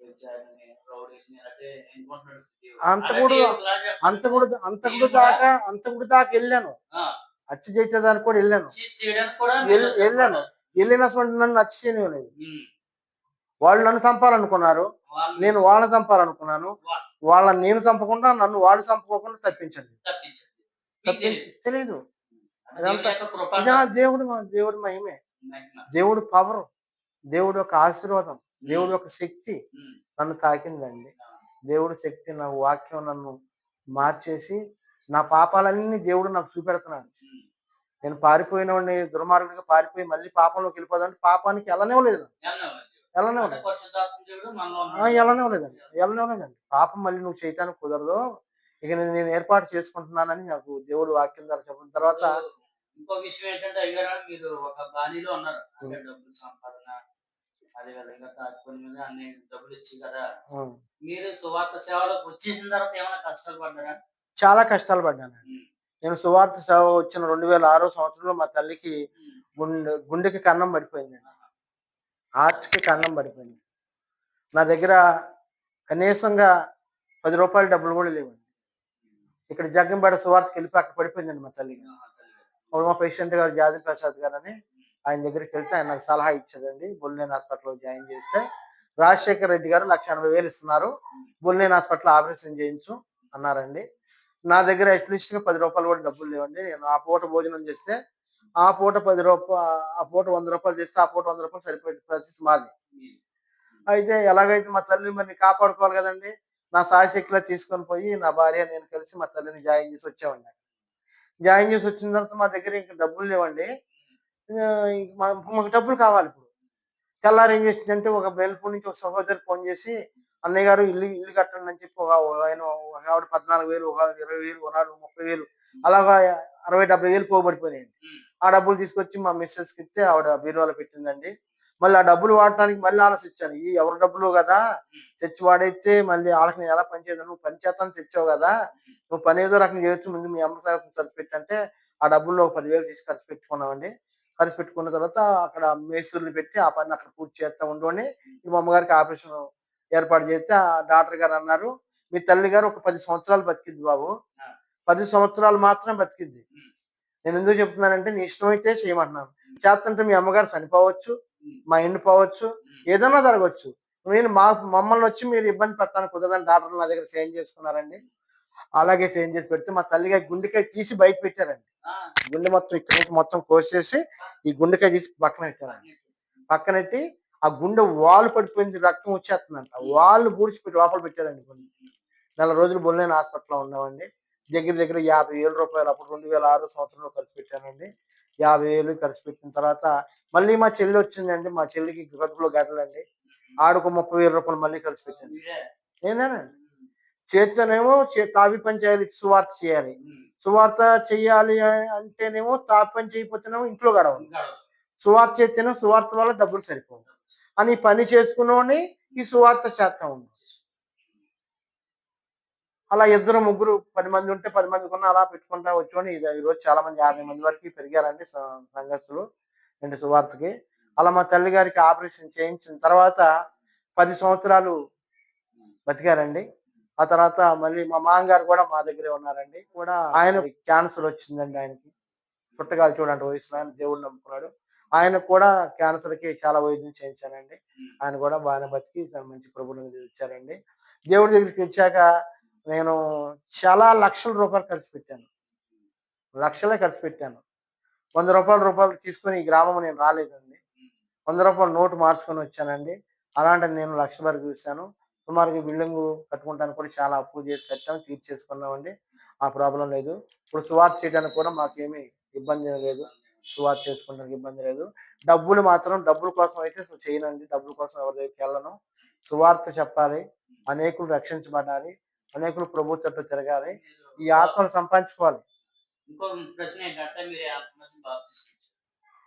వ్యభిచారుల్ని, రౌడీల్ని అంటే ఎన్నుకుంటున్నాడు దేవుడు. అంతకుడు అలాగే ఒకలాగా అంతకుడు నేను కూడా అంతకుడు దాకా వెళ్ళాను. ఆ, హత్య చేసేదానికి కూడా వెళ్ళాను. చేయడానికి కూడా మీరు వెళ్ళాను. సిద్ధపడ్డారు. వెళ్ళినటువంటి నన్ను హత్య చేయనివ్వలేదు. ఉమ్. వాళ్ళు నన్ను చంపాలనుకున్నారు. వాళ్ళు నేను వాళ్ళని చంపాలనుకున్నాను. వా- వాళ్ళని నేను చంపకుండా, నన్ను వాళ్ళు చంపుకోకుండా తప్పించండి. తప్పించాడు. మీకు తెలియదు. తెలీదు. దేవుని అదంతా యొక్క కృప ఇదా దేవుడి మహిమే. మహిమ. దేవుడు పవర్. దేవుడి యొక్క ఆశీర్వాదం. దేవుడి యొక్క శక్తి ఉమ్. నన్ను తాకిందండి. దేవుడి శక్తి, నా వాక్యం నన్ను మార్చేసి, నా పాపాలన్నీ దేవుడు నాకు చూపెడుతున్నాడు. ఉమ్. నేను పారిపోయినవాడిని, దుర్మార్గుడిగా పారిపోయి మళ్ళీ పాపంలోకి వెళ్ళిపోదామంటే పాపానికి వెళ్ళనివ్వలేదు. ఎన్నో అంటే వెళ్ళనివ్వలేదు. పరిశుద్ధాత్మ దేవుడు మనలో వెళ్ళనివ్వలేదండి. పాపం మళ్ళీ నువ్వు చేయటానికి కుదరదు. ఇక నేను ఏర్పాటు చేసుకుంటున్నానని నాకు దేవుడు వాక్యం ద్వారా చెప్పిన తర్వాత ఇంకో విషయం ఏంటంటే అయ్యారా మీరు ఒక బాణీలో ఉన్నారు. అంటే డబ్బులు సంపాదన అదే విధంగా తాకుని మీద అన్ని డబ్బులు ఇచ్చి కదా ఉం, మీరు సువార్త సేవలోకి వచ్చేసిన తర్వాత ఏమైనా కష్టాలు పడ్డారా? చాలా కష్టాలు పడ్డాను. ఉమ్. నేను సువార్త సేవ వచ్చిన 2006 సంవత్సరంలో మా తల్లికి ఉమ్. గుండెకి కన్నం పడిపోయింది. హార్ట్‌కి కన్నం పడిపోయింది. నా దగ్గర కనీసంగా ₹10 డబ్బులు కూడా లేవండి. ఇక్కడ జగ్గంపేట సువార్తకి వెళ్ళిపోయి అక్కడ పడిపోయిందండి మా తల్లికి. అప్పుడు మా పేషెంట్ గారు జాతి ప్రసాద్ గారు అని ఆయన దగ్గరికి వెళ్తే ఆయన నాకు సలహా ఇచ్చాడండి. బొల్లేని హాస్పిటల్లో జాయిన్ చేస్తే రాజశేఖర రెడ్డి గారు 1,80,000 ఇస్తున్నారు, బొల్లేని హాస్పిటల్ ఆపరేషన్ చేయించు అన్నారండి. నా దగ్గర అట్లీస్ట్‌గా ₹10 కూడా డబ్బులు లేవండి. నేను ఆ పూట భోజనం చేస్తే ఆ పూట ఆ పూట ₹100 చేస్తే ఆ పూట ₹100 సరిపోయే పరిస్థితి మాది. అయితే ఎలాగైతే మా తల్లిని మరి కాపాడుకోవాలి కదండి. నా శాయశక్తిలా తీసుకొని పోయి నా భార్య నేను కలిసి మా తల్లిని జాయిన్ చేసి వచ్చామండి. జాయిన్ చేసి వచ్చిన తర్వాత మా దగ్గర ఇంక డబ్బులు లేవండి. మాకు డబ్బులు కావాలి ఇప్పుడు. తెల్లారి ఏం చేసిందంటే ఒక బెల్పూర్ నుంచి ఒక సహోదరికి ఫోన్ చేసి, అన్నయ్య గారు ఇల్లు కట్టండి అని చెప్పి ఒక ఆవిడ 14,000, ఒక 20,000, ఒకనాడు 30,000 అలాగా 60,000, 70,000 పోగొడిపోయాయండి. ఆ డబ్బులు తీసుకొచ్చి మా మిసెస్‌కి ఇస్తే ఆవిడ బీరువాలో పెట్టిందండి. మళ్ళీ ఆ డబ్బులు వాడటానికి మళ్ళీ ఆలోచించాను. ఎవరి డబ్బులు కదా! తెచ్చి వాడేస్తే మళ్ళీ ఆళ్ళకి నేను ఎలా పని చేయను. నువ్వు పని చేస్తాను తెచ్చావు కదా! నువ్వు పని ఏదో రకంగా చేయొచ్చు. ముందు మీ అమ్మ సంగతి ఖర్చు పెట్టంటే ఆ డబ్బుల్లో ఒక 10,000 తీసి ఖర్చు పెట్టుకున్నామండి. ఖర్చు పెట్టుకున్న తర్వాత అక్కడ మేస్త్రుల్ని పెట్టి ఆ పని అక్కడ పూర్తి చేస్తా ఉండు అని మా అమ్మగారికి ఆపరేషన్ ఏర్పాటు చేస్తే ఆ డాక్టర్ గారు అన్నారు, మీ తల్లి గారు ఒక 10 సంవత్సరాలు బతికిద్ది బాబు. 10 సంవత్సరాలు మాత్రమే బతికిద్ది. నేను ఎందుకు చెప్తున్నానంటే నీ ఇష్టమైతే చేయమంటున్నాను. చేస్తుంటే మీ అమ్మగారు చనిపోవచ్చు, మా ఎండిపోవచ్చు, ఏదైనా జరగవచ్చు. మమ్మల్ని వచ్చి మీరు ఇబ్బంది పెట్టడానికి కుదరదని డాక్టర్లు నా దగ్గర సైన్ చేసుకున్నారండి. అలాగే సైన్ చేసి పెడితే మా తల్లిగారి గుండెకాయ తీసి బయట పెట్టారండి. గుండె మొత్తం ఇక్కడ నుంచి మొత్తం కోసేసి ఈ గుండెకాయ తీసి పక్కన పెట్టారండి. పక్కనెట్టి ఆ గుండె వాలు పడిపోయింది, రక్తం వచ్చేస్తుందంట. వాళ్ళు పూడ్చిపెట్టి లోపల పెట్టారండి. నెల రోజులు బొల్లేని హాస్పిటల్లో ఉన్నామండి. దగ్గర దగ్గర ₹50,000 అప్పుడు 2006 సంవత్సరంలో ఖర్చు పెట్టానండి. 50,000 ఖర్చు పెట్టిన తర్వాత మళ్ళీ మా చెల్లి వచ్చిందండి. మా చెల్లికి కడుపులో గడ్డలండి. ఆడొక ₹30,000 మళ్ళీ ఖర్చు పెట్టాను. నేనేనండి. చేత్తోనేమో తాపి పని చేయాలి, సువార్త చేయాలి. సువార్త చెయ్యాలి అంటేనేమో తాపి పని చేయకపోతేనేమో ఇంట్లో గడవదు. సువార్త చేస్తేనేమో సువార్త వల్ల డబ్బులు సరిపోవు అని పని చేసుకున్నోడిని ఈ సువార్త చేస్తా ఉన్నాం. అలా ఇద్దరు ముగ్గురు 10 మంది ఉంటే 10 మందికి ఉన్న అలా పెట్టుకుంటా వచ్చి ఈరోజు చాలా మంది 50 మంది వరకు పెరిగారండి సంఘస్థులు ఏంటి సువార్తకి. అలా మా తల్లి గారికి ఆపరేషన్ చేయించిన తర్వాత 10 సంవత్సరాలు బతికారండి. ఆ తర్వాత మళ్ళీ మా మామగారు కూడా మా దగ్గరే ఉన్నారండి. కూడా ఆయన క్యాన్సర్ వచ్చిందండి ఆయనకి. పుట్టగాలి చూడండి వయసులో ఆయన దేవుడిని నమ్ముకున్నాడు. ఆయనకు కూడా క్యాన్సర్‌కి చాలా వైద్యం చేయించానండి. ఉమ్. ఆయన కూడా బాగానే బతికి చాలా మంచి ప్రభువుని ఇచ్చారండి. దేవుడి దగ్గరికి వచ్చాక నేను చాలా లక్షల రూపాయలు ఖర్చు పెట్టాను. లక్షలే ఖర్చు పెట్టాను. రూ. 100 తీసుకొని ఈ గ్రామం నేను రాలేదండి. రూ. 100 నోటు మార్చుకొని వచ్చానండి. అలాంటిది నేను లక్ష వరకు చూశాను. సుమారుగా బిల్డింగు కట్టుకుంటానికి కూడా చాలా అప్పు చేసి కట్టాము. తీర్చేసుకున్నామండి. ఆ ప్రాబ్లమ్ లేదు. ఇప్పుడు సువార్త చేయడానికి కూడా మాకేమీ ఇబ్బంది ఏమి లేదు. సువార్త చేసుకోవడానికి ఇబ్బంది లేదు. డబ్బులు మాత్రం డబ్బుల కోసం అయితే చేయనండి. డబ్బుల కోసం ఎవరి దగ్గరికెళ్ళను. సువార్త చెప్పాలి. అనేకులు రక్షించబడాలి. అనేకులు ప్రభు చుట్టూ తిరగాలి. ఈ ఆత్మను సంపాదించుకోవాలి. ఇంకో ప్రశ్న ఏంటంటే మీరు ఎంతమందిని బాప్తిసం ఇచ్చారు?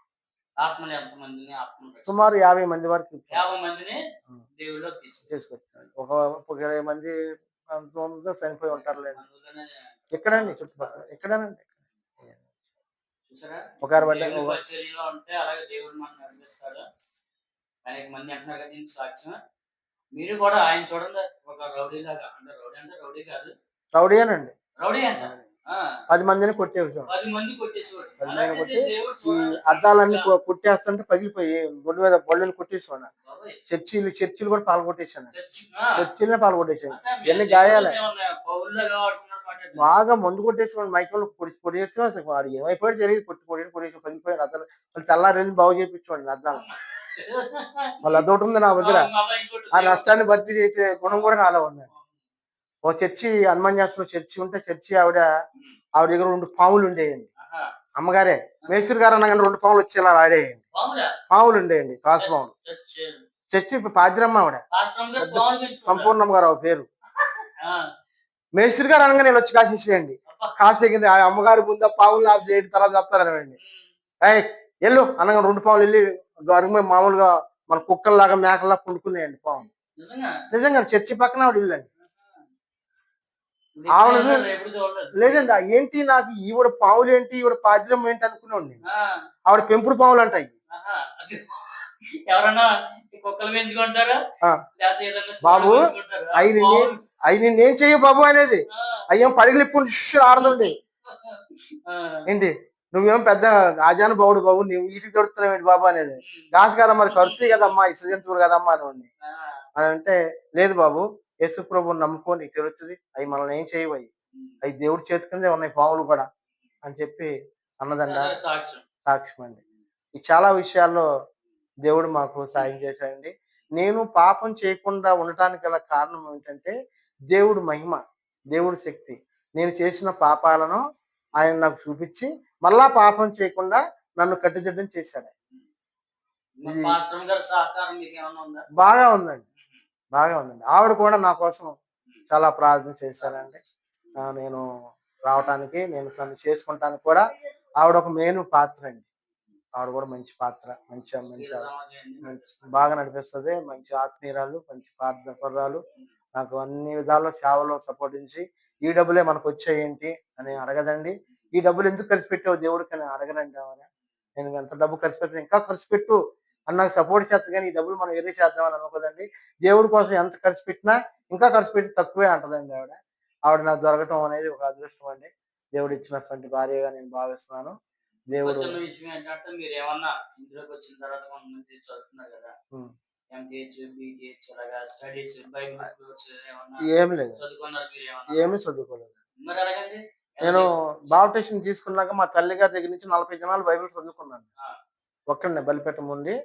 ఆత్మలు ఎంతమందిని సుమారు 50 మంది వరకు 50 మందిని దేవుళ్ళో తీసుకొచ్చాను. ఒక 20 మంది చనిపోయి ఉంటారులేండి. అందులోనే ఎక్కడండి చుట్టుపక్కల ఎక్కడనండి. చూసారా? ఒక 60 దేవుని పరిచర్యలో ఉంటే అలాగే దేవుడు మనల్ని నడిపిస్తాడు. అనేక మంది అంటున్నారు కదా దీనికి సాక్ష్యం. మీరు కూడా ఆయన చూడండి ఒక రౌడీ లాగా, అంటే రౌడీ కాదు, రౌడీయేనండి. రౌడీ అంట. 10 మందిని కొట్టేసాం. 10 మంది కొట్టేసేవాడు. 10 మందిని అలాగే కొట్టి దేవుడు ఈ చూడండి. అద్దాలన్నీ కొట్టేస్తుంటే పగిలిపోయి బొడ్డు మీద బళ్ళని కొట్టేసాను. బాబోయ్. చర్చిలు కూడా పాల్గొట్టేశాను. ఆ. చర్చిలనే పాల్గొట్టేశాను. అంటే ఎన్ని గాయాలే. ఏమన్నా పౌరులుగా వాడుకున్నారు మాట. బాగా మందు కొట్టేసుకోండి మైకంలో పొడియచ్చు. అసలు వాడు ఏమైపోయాడు తెలియదు. కొట్టేసి పగిలిపోయాడు అద్దాలు. మళ్ళీ తెల్లారెళ్ళి బాగు చేయించుకోండి అద్దాలు. మళ్ళీ అదొకటి ఉంది నా దగ్గర. ఆ నష్టాన్ని భర్తీ చేసే గుణం కూడా నాలో ఉందండి. ఓ చర్చి హనుమాన్యాసంలో చర్చి ఉంటే చర్చి ఆవిడ దగ్గర 2 పాములు ఉండేయండి. అమ్మగారే మేస్త్రి గారు అనగానే 2 పాములు వచ్చేలా ఆడేయండి. పాములు ఉండేయండి. తాసు పాములు. చర్చి పాద్రమ్మ ఆవిడ. సంపూర్ణమ్మ గారు పేరు. మేస్త్రి గారు అనగానే వచ్చి కాసేసేయండి. కాసేగింది ఆ అమ్మగారి ముందు పాములు ఆఫ్ చేయడం తర్వాత చెప్తారనండి. ఎల్లు అనగా 2 పాములు వెళ్ళి గరుమ మామూలుగా మన కుక్కల్లాగా మేకల్లా పండుకున్నాయండి పాములు. నిజంగా చర్చి పక్కన ఆవిడ ఇల్లండి. ఆవిడ లేదండి. ఏంటి నాకు ఈవిడ పావులు ఏంటి ఈవిడ పాద్యం ఏంటి అనుకున్నాండి. ఆవిడ పెంపుడు పావులు అంటాయి. బాబు అవి నేనేం చెయ్య బాబు అనేది అయ్యేం పడిగిలిప్పుడు ఆడదండి. ఏంటి నువ్వేం పెద్ద ఆజాను బావుడు బాబు నువ్వు వీటికి దొరుకుతున్నావు బాబు అనేది. గాసు కదమ్మా అది ఖర్చు కదమ్మా ఇసజంతువులు కదమ్మా అని అని అంటే లేదు బాబు యేసు ప్రభువుని నమ్ముకో నీకు తెలుస్తుంది. అవి మనల్ని ఏం చేయవు. అవి దేవుడి చేతి కిందే ఉన్నాయి పాములు కూడా అని చెప్పి అన్నదండ సాక్ష్యం అండి. ఈ చాలా విషయాల్లో దేవుడు మాకు సాయం చేశాడండి. నేను పాపం చేయకుండా ఉండటానికి గల కారణం ఏంటంటే దేవుడు మహిమ, దేవుడి శక్తి. నేను చేసిన పాపాలను ఆయన నాకు చూపించి మళ్ళా పాపం చేయకుండా నన్ను కట్టుదిట్టం చేశాడు. బాగా ఉందండి. బాగా ఉందండి. ఆవిడ కూడా నా కోసం చాలా ప్రార్థన చేశారండి. నేను రావటానికి నేను తను చేసుకుంటానికి కూడా ఆవిడ ఒక మెయిన్ పాత్ర అండి. ఆవిడ కూడా మంచి పాత్ర. మంచి బాగా నడిపిస్తుంది. మంచి ఆత్మీయురాలు, మంచి ప్రార్థనపరురాలు. నాకు అన్ని విధాల్లో సేవలో సపోర్ట్ ఇచ్చి ఈ డబ్బులే మనకు వచ్చాయేంటి అని అడగదండి. ఈ డబ్బులు ఎందుకు ఖర్చు పెట్టావు దేవుడికి అని అడగనండి ఆవిడ. నేను ఎంత డబ్బు ఖర్చు పెడతాను ఇంకా ఖర్చు పెట్టు అని నాకు సపోర్ట్ చేస్తుంది. కానీ ఈ డబ్బులు మనం ఎర్రీ చేద్దామని అనుకోదండి. దేవుడి కోసం ఎంత ఖర్చు పెట్టినా ఇంకా ఖర్చు పెట్టి తక్కువే అంటదండి ఆవిడ. ఆవిడ నాకు దొరకటం అనేది ఒక అదృష్టం అండి. దేవుడు ఇచ్చినటువంటి భార్యగా నేను భావిస్తున్నాను. దేవుడు విషయం ఏంటంటే మీరు ఏమన్నా ఇందులోకి వచ్చిన తర్వాత కొంతమంది చదువుతున్నారు కదా, ఏమి లేదు. ఏమీ చదువుకోలేదు. నేను బాప్టిజం తీసుకున్నాక మా తల్లి గారి దగ్గర నుంచి 40 దినాలు బైబిల్ చదువుకున్నాను. ఒక్కడినే బలిపీఠం ఉండి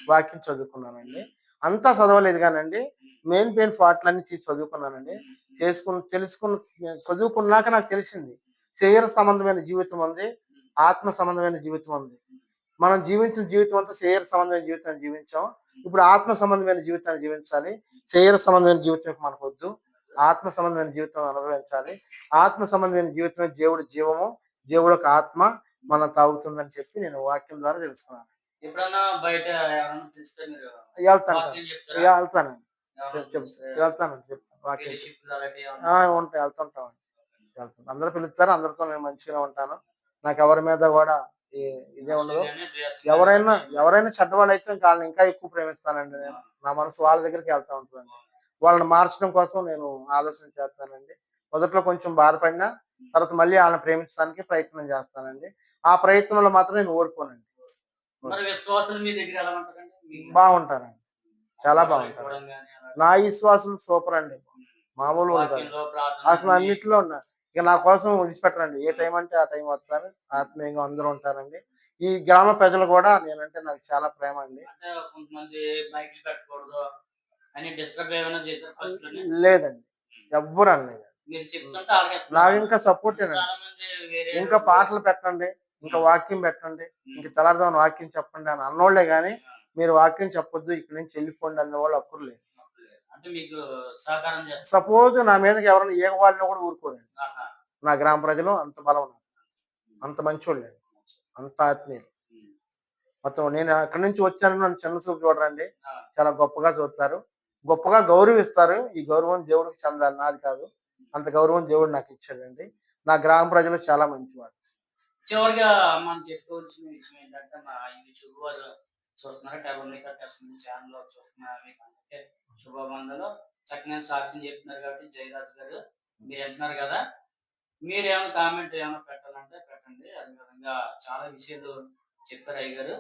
వాక్యం చదువుకున్నానండి. అంతా చదవలేదు కానండి మెయిన్ పాటలన్నీ చదువుకున్నానండి. చదువుకున్నాక నాకు తెలిసింది శరీర సంబంధమైన జీవితం ఉంది, ఆత్మ సంబంధమైన జీవితం ఉంది. మనం జీవించిన జీవితం అంతా శరీర సంబంధమైన జీవితాన్ని జీవించాం. ఇప్పుడు ఆత్మ సంబంధమైన జీవితాన్ని జీవించాలి. శరీర సంబంధమైన జీవితం మనకు వద్దు. ఆత్మ సంబంధమైన జీవితం అనుభవించాలి. ఆత్మ సంబంధమైన జీవితమే దేవుడి జీవము, దేవుడు ఒక ఆత్మ మనం తాగుతుందని చెప్పి నేను వాక్యం ద్వారా తెలుసుకున్నాను. ఎప్పుడన్నా బయట వెళ్తానండి. ఉంటాయి వెళ్తుంటామండి. అందరూ పిలుస్తారు. అందరితో నేను మంచిగా ఉంటాను. నాకు ఎవరి మీద కూడా ఇదే ఉండదు. ఎవరైనా చెడ్డవాళ్ళు అయితే వాళ్ళని ఇంకా ఎక్కువ ప్రేమిస్తానండి. నేను నా మనసు వాళ్ళ దగ్గరికి వెళ్తా ఉంటానండి. వాళ్ళని మార్చడం కోసం నేను ఆలోచన చేస్తానండి. మొదట్లో కొంచెం బాధపడినా తర్వాత మళ్ళీ ఆళ్ళని ప్రేమించడానికి ప్రయత్నం చేస్తానండి. ఆ ప్రయత్నంలో మాత్రం నేను ఓడిపోనండి. మరి విశ్వాసులు మీ దగ్గర ఎలా ఉంటారండి? బావుంటారండి. చాలా ఫోటోలు బావుంటారు. పెట్టుకోవడం గాని అలాగా? నా విశ్వాసులు సూపరండి. హ్మ్. మామూలోళ్ళు కాదు. వాక్యంలో ప్రార్థన అసలు అన్ని అన్నిట్లో ఉన్నారు. ఇక నా కోసం విడిచిపెట్టరండి. ఏ టైం అంటే ఆ టైం వస్తారు. ఆత్మీయంగా అందరూ ఉంటారండి. ఈ గ్రామ ప్రజలు కూడా నేనంటే నాకు చాలా ప్రేమ అండి. అంటే కొంతమంది మైకులు పెట్టకూడదు అని డిస్టర్బ్ ఏమైనా చేశారా ఫస్ట్‌లోనే? లేదండి. ఎవ్వరు అనలేదు. మీరు చెప్తుంటే ఆళ్ళకేస్తున్నారు వాళ్ళు. నాకింకా సపోర్టేనండి. చాలా మంది వేరే ఇంకా పాటలు పెట్టండి, ఇంకా హ్మ్. వాక్యం పెట్టండి, ఇంక హ్మ్. తెల్లారుజామున వాక్యం చెప్పండి అని అన్నోళ్ళే గాని, ఆ! మీరు వాక్యం చెప్పొద్దు, ఇక్కడి నుంచి ఎళ్ళిపోండి అనేవాళ్ళు ఒక్కరు లేరు. అంటే మీకు సహకారం చేస్తారు. సపోజ్ నా మీదకి ఎవరైనా ఈగ వాలినా కూడా ఊరుకోరండి. ఆహా! నా గ్రామ ప్రజలు అంత బలం ఉన్నారు. అంత మంచోళ్ళండి. అంత ఆత్మీయులు. హ్మ్. మొత్తం నేను అక్కడి నుంచి వచ్చానని నన్ను చిన్న చూపు చూడరండి. ఆ! చాలా గొప్పగా చూస్తారు. గొప్పగా గౌరవిస్తారు. ఈ గౌరవం దేవుడికి చెందాలి, నాది కాదు. అంత గౌరవం దేవుడు నాకిచ్చాడండి. నా గ్రామ ప్రజలు చాలా మంచివారు. చివరిగా మనం చెప్పుకోవాల్సిన విషయం ఏంటంటే, మా యూట్యూబ్ వారు చూస్తున్నారు. టెర్రమికా టెస్టింగ్ ఛానెల్‌లో చూస్తున్నారు. మీకందరికీ శుభవందనాలు. చక్కగా సాక్ష్యం చెప్తున్నారు కాబట్టి జయరాజ్ గారు మీరు వింటున్నారు కదా! మీరేమైనా కామెంట్ ఏమైనా పెట్టాలంటే పెట్టండి. అదేవిధంగా చాలా విషయాలు చెప్పారు అయ్యగారు.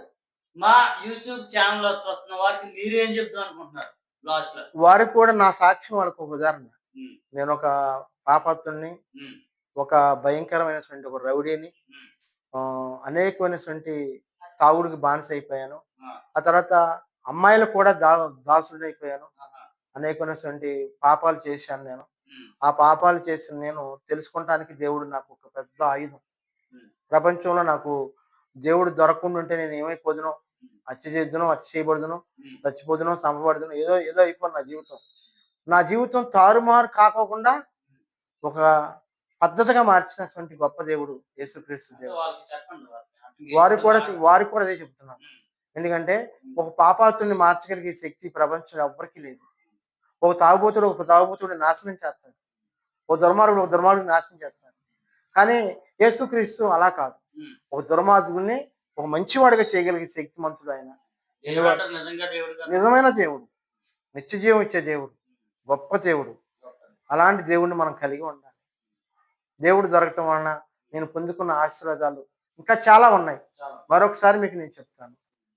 మా యూట్యూబ్ ఛానెల్‌లో చూస్తున్న వారికి మీరేం చెప్దాం అనుకుంటున్నారు లాస్ట్‌లో? వారికి కూడా నా సాక్ష్యం వాళ్ళకొక ఉదాహరణ. హ్మ్. నేనొక పాపాత్ముడిని, హ్మ్. ఒక భయంకరమైనటువంటి ఒక రౌడీని. హ్మ్. అనేకమైనటువంటి తాగుడుకి బానిసైపోయాను. ఆ! ఆ తర్వాత అమ్మాయిలకు కూడా దాసుడినైపోయాను. ఆహా! అనేకమైనటువంటి పాపాలు చేశాను నేను. హ్మ్. ఆ పాపాలు చేసిన నేను తెలుసుకుంటానికి దేవుడు నాకు ఒక పెద్ద ఆయుధం. హ్మ్. ప్రపంచంలో నాకు దేవుడు దొరకకుండుంటే నేనేమైపోదునో, హత్య చేద్దునో, హత్య చేయబడుదునో, హ్మ్. చచ్చిపోదునో, చంపబడుదునో ఏదో ఏదో అయిపోను నా జీవితం. నా జీవితం తారుమారు కాకోకుండా ఒక పద్ధతిగా మార్చినటువంటి గొప్ప దేవుడు యేసుక్రీస్తు అంటే దేవుడు. వాళ్ళకి చెప్పండి వాళ్ళకి. అంటే మీరు కూడా వారికి కూడా అదే చెప్తున్నాను. హ్మ్. ఎందుకంటే హ్మ్. ఒక పాపాత్ముడిని మార్చగలిగే శక్తి ప్రపంచంలో ఎవ్వరికీ లేదు. ఒక తాగుబోతుడిని నాశనం చేస్తాడు. ఒక దుర్మార్గుడిని నాశనం చేస్తాడు. కానీ యేసుక్రీస్తు అలా కాదు. హ్మ్. ఒక దుర్మార్గుడిని ఒక మంచివాడిగా చేయగలిగే శక్తిమంతుడు ఆయన. దేవుడంటారు నిజంగా దేవుడు కదా! నిజమైన దేవుడు. నిత్య జీవం ఇచ్చే దేవుడు. గొప్ప దేవుడు. అలాంటి దేవుడిని మనం కలిగి ఉండాలి. దేవుడు దొరకటం వలన నేను పొందుకున్న ఆశీర్వాదాలు ఇంకా చాలా ఉన్నాయి. చాలా. మరొకసారి మీకు నేను చెప్తాను.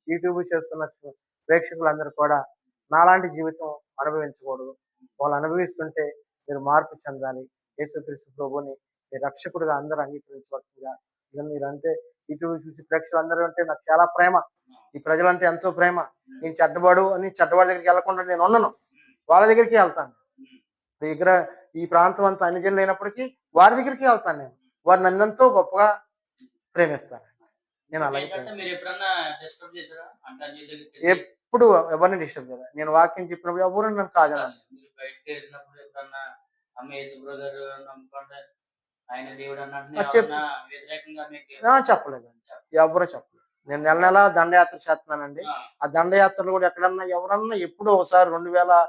యూట్యూబ్ చేస్తున్న ప్రేక్షకులందరూ కూడా నాలాంటి జీవితం అనుభవించకూడదు. వాళ్ళు అనుభవిస్తుంటే మీరు మార్పు చెందాలి. యేసుక్రీస్తు ప్రభువుని మీ రక్షకుడిగా అందరూ అంగీకరించవలసిందిగా మీరంటే యూట్యూబ్ చూసి ప్రేక్షకులందరూ అంటే నాకు చాలా ప్రేమ. ఈ ప్రజలంటే ఎంతో ప్రేమ. నేను చెడ్డవాడి దగ్గరికి వెళ్ళకుండా నేను ఉండను. వాళ్ళ దగ్గరికే వెళ్తాను. హ్మ్. ఈ దగ్గర ఈ ప్రాంతం అంతా అన్యజనులు అయినప్పటికీ వారి దగ్గరికి వెళ్తాను నేను. వారు నన్నెంతో గొప్పగా ప్రేమిస్తారు. నేను అలాగే ఇంకోటేంటంటే ప్రేమిస్తాను. మీరెప్పుడన్నా డిస్టర్బ్ చేసారా? అంటే అన్యుల దగ్గరికెళ్ళి ఎప్పుడు ఎవరిని డిస్టర్బ్ చేయలేదు. నేను వాక్యం చెప్పినప్పుడు ఎవరు నన్ను కాదు. కాదనరు. మీరు బయటికెళ్ళినప్పుడు ఎప్పుడన్నా అమ్మ యేసుప్రభు గారు నమ్ముకోండి. ఆయన దేవుడు అన్నట్టుగా చెప్పు ఎవరన్నా వ్యతిరేకంగా మీకు చెప్పలేదండి. చెప్ ఎవ్వరు చెప్పలేదు. నేను నెల నెలా దండయాత్ర చేస్తున్నానండి. ఆ! ఆ దండయాత్రలో కూడా ఎక్కడన్నా ఎవరన్నా ఎప్పుడో ఒకసారి 2013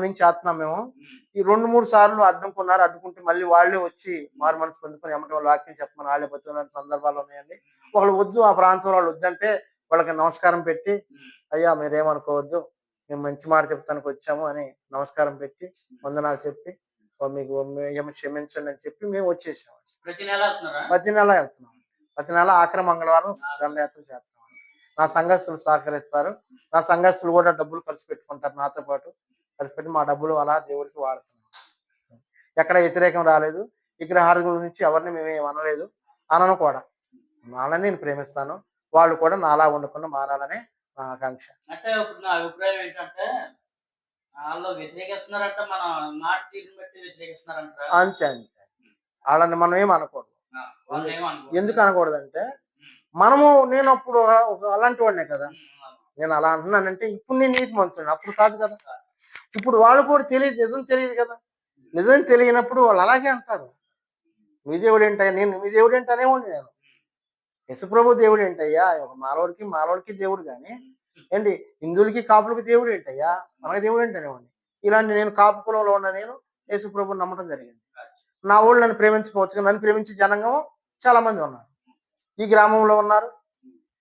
నుంచి చేస్తున్నాం మేము. హ్మ్. ఈ 2, 3 సార్లు అడ్డుకున్నారు. అడ్డుకుంటే మళ్ళీ వాళ్ళే వచ్చి మారు మనసు పొందుకొని ఎమ్మటే వాళ్ళు వాక్యం చెప్పమని ఆళ్ళే బతిమిలాడిన సందర్భాలు ఉన్నాయండి. ఒకళ్ళు వద్దు ఆ ప్రాంతంలో వాళ్ళు వద్దంటే వాళ్ళకి నమస్కారం పెట్టి, హ్మ్. అయ్యా మీరేమనుకోవద్దు. మేము మంచి మాట చెప్తానికి వచ్చాము అని నమస్కారం పెట్టి, వందనాలు చెప్పి, మీకు క్షమించండి అని చెప్పి మేము వచ్చేసాం. ప్రతి నెల ఎళ్తున్నారా? ప్రతి నెల వెళ్తున్నాం. ప్రతి నెల ఆఖరి మంగళవారం దండయాత్ర చేస్తాం. నా సంఘస్థులు సహకరిస్తారు. నా సంఘస్థులు కూడా డబ్బులు ఖర్చు పెట్టుకుంటారు నాతో పాటు. ఖర్చు పెట్టి మా డబ్బులు అలా దేవుడికి వాడుతున్నాం. ఎక్కడ వ్యతిరేకం రాలేదు. విగ్రహారాధన గురించి ఎవరిని మేమేం అనలేదు. అనను కూడా. వాళ్ళని నేను ప్రేమిస్తాను. వాళ్ళు కూడా నాలా ఉండకుండా మారాలనే నా ఆకాంక్ష. అంటే ఇప్పుడు నా అభిప్రాయం ఏంటంటే, ఆళ్ళు వ్యతిరేకిస్తున్నారంటే మన మాట తీరుని బట్టి వ్యతిరేకిస్తున్నారంటారా? అంతే అంతే. ఆళ్ళని మనం ఏమి అనకూడదు. ఆ! వాళ్ళనేమి అనకూడదు. ఎందుకు అనకూడదంటే, హ్మ్. నేనప్పుడు ఒక అలాంటి వాడినే కదా! హ్మ్. అవును. నేను అలా అంటున్నానంటే ఇప్పుడు నేను నీతిమంతుడిని. అప్పుడు కాదు కదా! ఇప్పుడు వాళ్ళు కూడా తెలీదు. నిజం తెలీదు కదా! నిజం తెలియనప్పుడు వాళ్ళు అలాగే అంటారు. మీ దేవుడేంటయ్యా? మీ దేవుడేంటి అనేవాడిని నేను. యేసుప్రభు దేవుడేంటయ్యా? ఒక మాలోడికి దేవుడు గాని, ఏంటి హిందువులకి, కాపులకి దేవుడేంటయ్యా? మనకి దేవుడేంటి అనేవాడిని. ఇలాంటి నేను కాపు కులంలో ఉన్న నేను యేసుప్రభుని నమ్మటం జరిగింది. నా వోళ్ళు నన్ను ప్రేమించకపోవచ్చు కానీ నన్ను ప్రేమించే జనాంగం చాలా మంది ఉన్నారు. ఈ గ్రామంలో ఉన్నారు.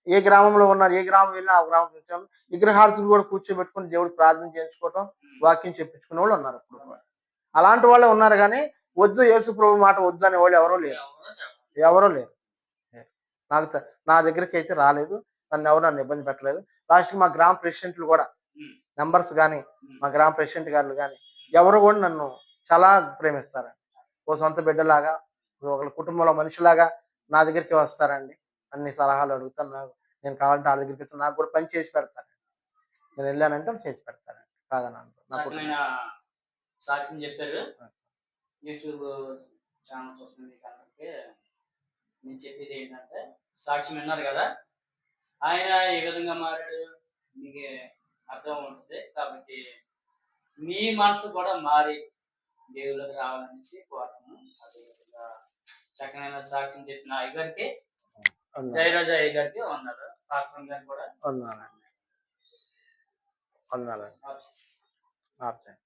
ఏ గ్రామంలో ఉన్నారు? ఏ గ్రామం వెళ్ళినా ఆ గ్రామం విగ్రహారతులు కూడా కూర్చోబెట్టుకొని దేవుడికి ప్రార్థన చేయించుకోవటం, వాక్యం చెప్పించుకునే వాళ్ళు ఉన్నారు ఇప్పుడు కూడా. అలాంటి వాళ్ళే ఉన్నారు కానీ వద్దు యేసు ప్రభు మాట వద్దు అనే వాళ్ళు ఎవరూ లేరు. ఎవరో చెప్పరు. ఎవరూ లేరు. నా దగ్గరికి అయితే రాలేదు. నన్ను ఇబ్బంది పెట్టలేదు. లాస్ట్‌కి మా గ్రామ ప్రెసిడెంట్లు కూడా ఉమ్, మెంబర్స్ గాని, ఉమ్, మా గ్రామ ప్రెసిడెంట్ గారు గాని ఎవరు కూడా నన్ను చాలా ప్రేమిస్తారండి. ఓ సొంత బిడ్డలాగా, ఒకళ్ళ కుటుంబంలో మనిషిలాగా నా దగ్గరికి వస్తారండి. అన్ని సలహాలు అడుగుతారు. నేను కావాలంటే వాళ్ళ దగ్గరికి వెళ్తే నాకు కూడా పని చేసి పెడతారు. నేను వెళ్ళానంటే వాళ్ళు చేసి పెడతారండి. కాదనను. నా చక్కనైన కుటుంబం. సాక్ష్యం చెప్పారు. యూట్యూబ్ ఛానల్ చూస్తున్న మీకు అందరికీ నేను చెప్పేది ఏంటంటే, సాక్ష్యం విన్నారు కదా, ఆయన ఏ విధంగా మారాడు మీకు అర్థం ఉంటుంది. కాబట్టి మీ మనసు కూడా మారి దేవుళ్ళకి రావాలనేసి కోరుతున్నాను. అదేవిధంగా చక్కనైన సాక్ష్యం చెప్పిన అయ్యగారికి, అన్నారు. జయరాజు అయ్యగారికి ఉన్నారు. పాస్టర్ గారు కూడా అన్నారండి. ఉన్నారు. ఆప్షన్.